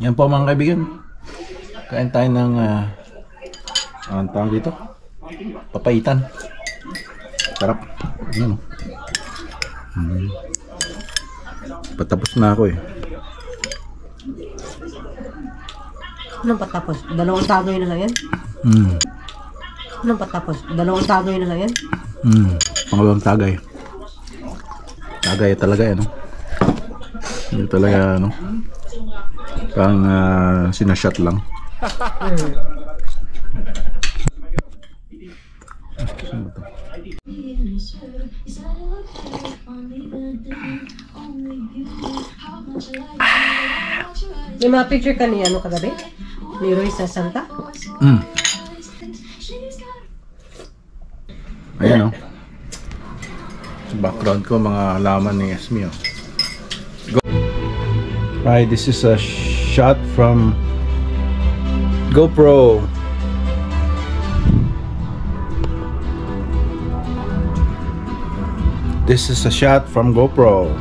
Yan po mga kaibigan. Kain tayo ng ang tawag dito? Papaitan. Sarap. Ayan. Patapos na ako eh. Anong patapos? Dalawang tagay na lang yan? Anong patapos? Dalawang tagay na lang yan? Pangalawang tagay. Tagay talaga yan, no? Hindi talaga, no? Parang sinashot lang. May mga picture ka niya, ano kagabi? Ni Roy sa Santa? Ayan, no? Sa background ko, mga halaman ni Esme, oh. Right, this is a shot from GoPro. This is a shot from GoPro.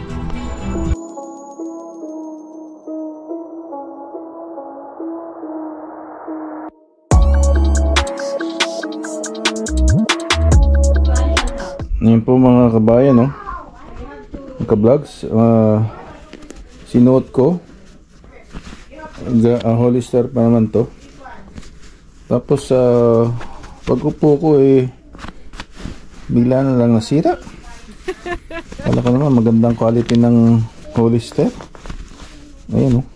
Ngayon po mga kabayan, no? Ka-vlogs, sinuot ko. Hollister pa naman to. Tapos pag-upo ko eh bigla na lang nasira. Kala ko naman magandang quality ng Hollister. Ayan, oh.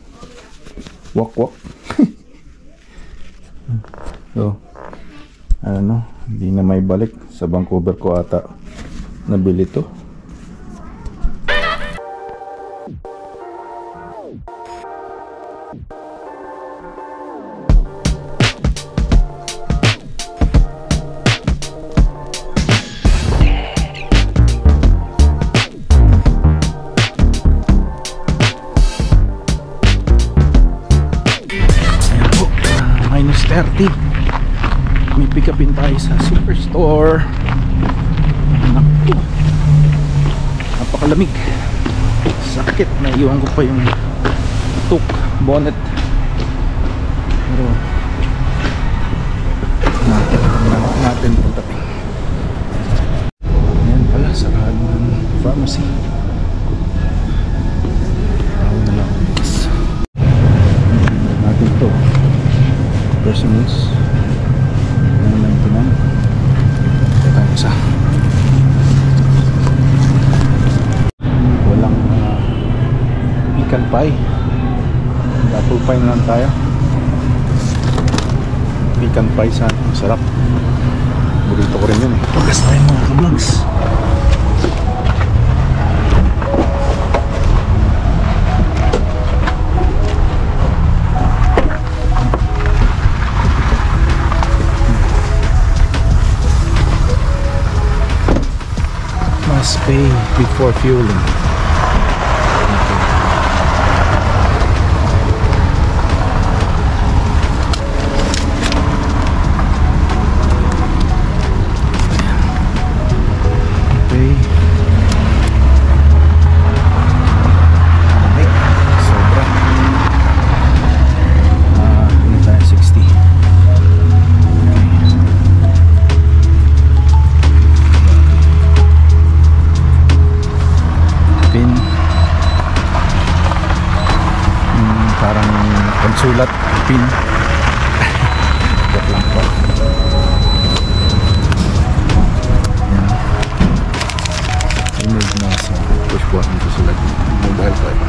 Wak-wak. So, ano, hindi na may balik. Sa Vancouver ko ata nabili to. Minus 30. May pick upin tayo sa Superstore. Naku, napakalamig. Sakit. Naiwan ko pa yung tuk bonnet. Pero natin puntatin. Ayan pala, sarado ng pharmacy. Tawag na lang natin to. Personals 9.99. Ito tayo isa. Walang pecan pie. Apple pie na lang tayo. Pecan pie sa sarap. Burrito ko rin yun eh. Pagkas tayo mga ka-vlogs. Pay before fueling. Sulat pin. Ito lang po. Yan. Image na sa push button dito sa mobile phone.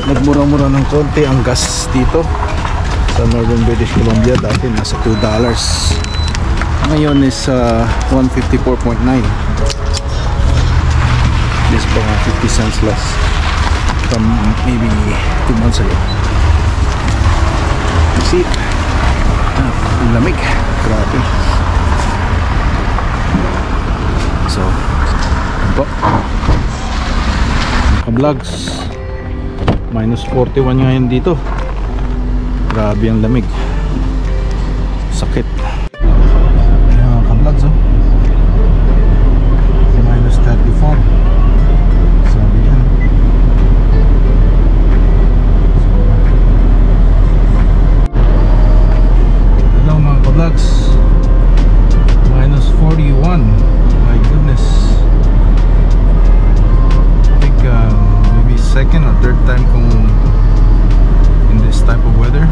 Nagmura-mura ng konti ang gas dito sa Northern British Columbia. Dati nasa $2. Ngayon is 154.9. This pa nga 50 cents less from maybe 2 months ago. See, lamig, grabe. So, po, ka-vlogs, minus 41 ngayon dito. Grabe ang lamig, sakit. Ayan ka-vlogs, oh. Minus 34. Sabi yan. third time kong in this type of weather.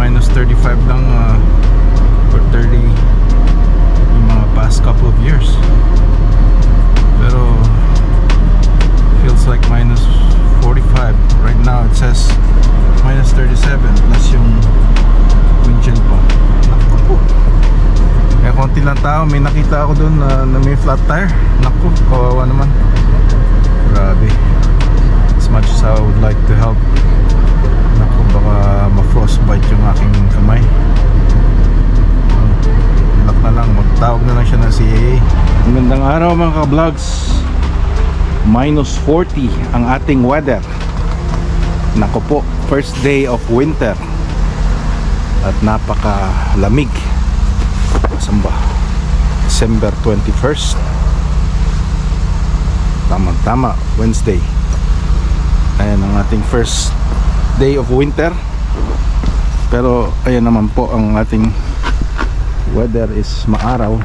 Minus 35 lang or 30 yung mga past couple of years. Pero feels like minus 45. Right now it says minus 37 plus yung wind chill pa. Naku po. Kaya konti lang tao. May nakita ako dun na may flat tire. Naku, kawawa naman. Grabe. As much as I would like to help, naku, baka ma-frostbite yung aking kamay. Lak na lang, magtawag na lang siya ng CAA. Magandang araw mga ka-vlogs. Minus 40 ang ating weather. Naku po, first day of winter. At napakalamig. Saan ba? December 21st. Tama-tama, Wednesday. Ayan ang ating first day of winter. Pero ayan naman po ang ating weather is maaraw.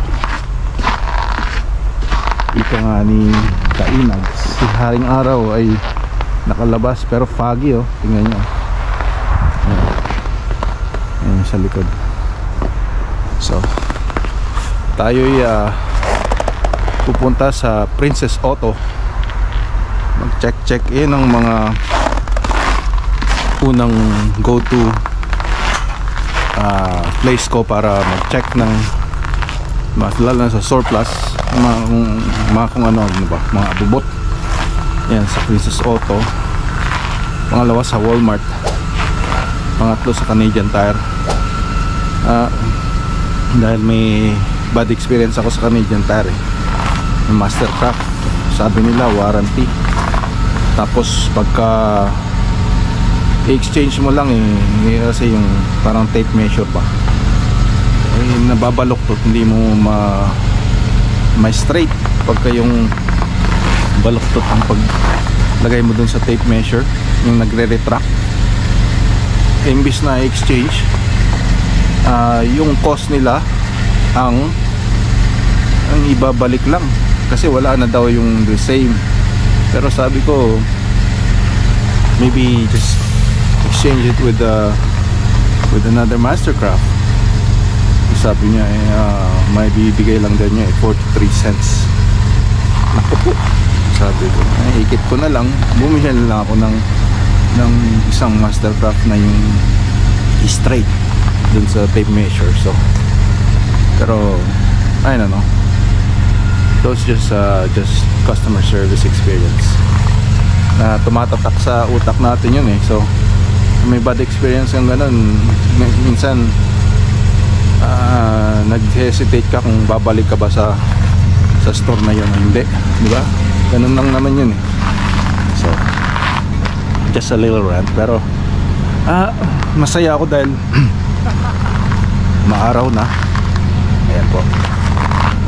Ito nga ni Kainag, si Haring Araw ay nakalabas pero foggy, oh. Tingnan nyo. Ayan sa likod. So tayo'y pupunta sa Princess Auto. Mag-check in ang mga unang go-to place ko para mag-check ng lalo na sa surplus, mga kung ano ba, mga abubot. Yan sa Princess Auto. Pangalawa sa Walmart. Pangatlo sa Canadian Tire. Dahil may bad experience ako sa Canadian Tire, Mastercraft, sabi nila warranty, tapos pagka i-exchange mo lang kasi yung parang tape measure pa nababalok to, hindi mo ma-straight pagka yung baluktot ang paglagay mo dun sa tape measure, yung nagre-retract. Imbis na exchange, yung cost nila ang ibabalik lang kasi wala na daw yung the same. Pero sabi ko maybe just exchange it with another Mastercraft. Sabi niya may bibigay lang din niya 43 cents. Naku po, sabi ko ikit ko na lang, bumili na lang ako ng isang Mastercraft na yung straight dun sa tape measure. So pero I don't know, those just customer service experience na tumatatak sa utak natin yun eh. So may bad experience ng ganun, minsan nag-hesitate ka kung babalik ka ba sa store na yun. Hindi, di ba? Ganun lang naman yun eh. So just a little rant, pero masaya ako dahil maaraw na. Ayan po,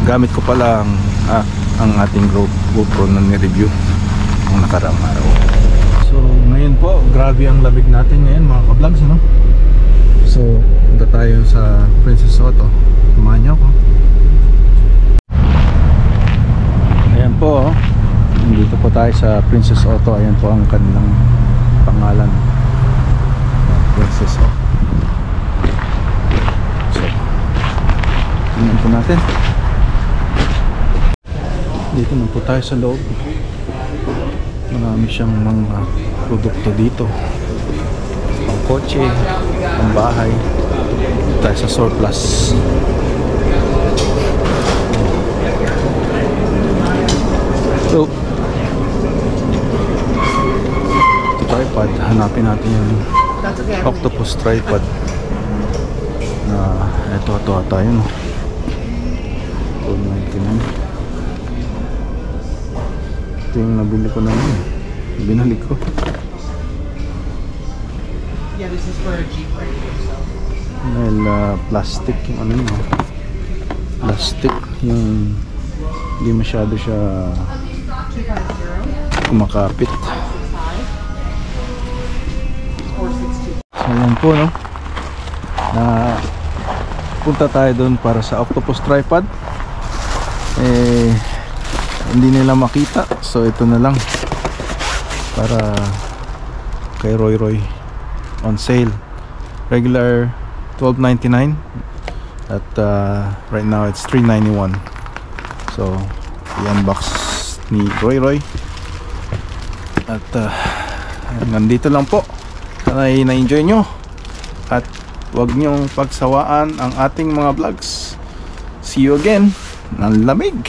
gamit ko pala ang ating GoPro na ni-review ang nakaraang araw. So ngayon po, grabe ang lamig natin ngayon mga ka-vlogs, ano? So punta tayo sa Princess Auto. Samahan niyo ako. Ayan po, dito po tayo sa Princess Auto. Ayan po ang kanilang pangalan, Princess Auto. So tingnan po natin. Dito na po tayo sa loob. Marami siyang mga produkto dito, pang kotse, pang bahay. Dito tayo sa surplus. So tripod, hanapin natin yung octopus tripod na ito ata yun. Ito yung nabili ko na yun, binalik ko. Yeah, this is for a Jeep right here, so. Dahil plastic yung ano yun, plastic yung hindi masyado siya kumakapit. So yan po, no, punta tayo doon para sa octopus tripod. Hindi nila makita, so ito na lang. para kay Roy on sale. Regular $12.99 at right now it's $3.91. So i-unbox ni Roy at nandito lang po. Sana ay na-enjoy nyo at huwag nyong pagsawaan ang ating mga vlogs. See you again. Ng lamig.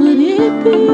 Would it be?